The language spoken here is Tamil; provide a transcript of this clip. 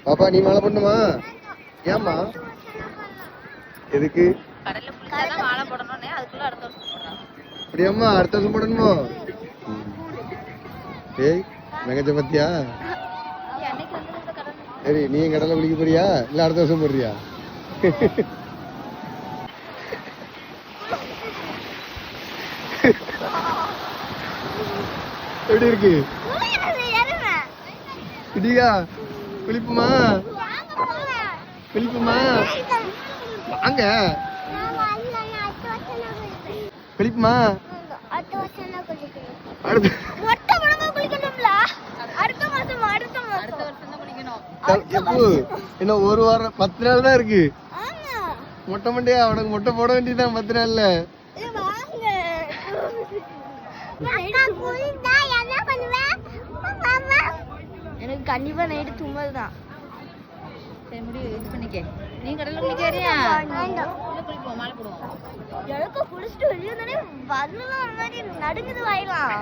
பாப்பா நீ மாலை பண்ணுமா? ஏம்மா? எதுக்கு? கடல்ல குளிச்சாதான் மாலை போடணும்னே அதுக்குள்ள அடுத்த வருஷம் போடுறாங்க. அப்படியாம்மா அடுத்த வருஷம் போடணுமோ? ஏய் மெகஜ பத்தியா? சரி நீ கடல்ல குளிக்க போறியா இல்ல அடுத்த வருஷம் போடுறியா? எப்படி இருக்கு? இடியா குளிப்புமா? குளிப்புமா? வாங்க குளிப்புமா? என்ன ஒரு வாரம் 10 நாள் தான் இருக்கு. மொட்டை மண்டையா உனக்கு மொட்டை போட வேண்டியதான் 10 நாள்ல. எனக்கு கண்டிப்பா நைட்டு தும்மல்தான். சரி முடிவு இது பண்ணிக்க. நீ கடல்ல குளிக்கறியா? குளிப்போம் மாலை போடுவோம். எனக்கு குளிச்சுட்டு வெளியே வந்தாலே வரலாம் மாதிரி நடுங்குது வாயிலாம்.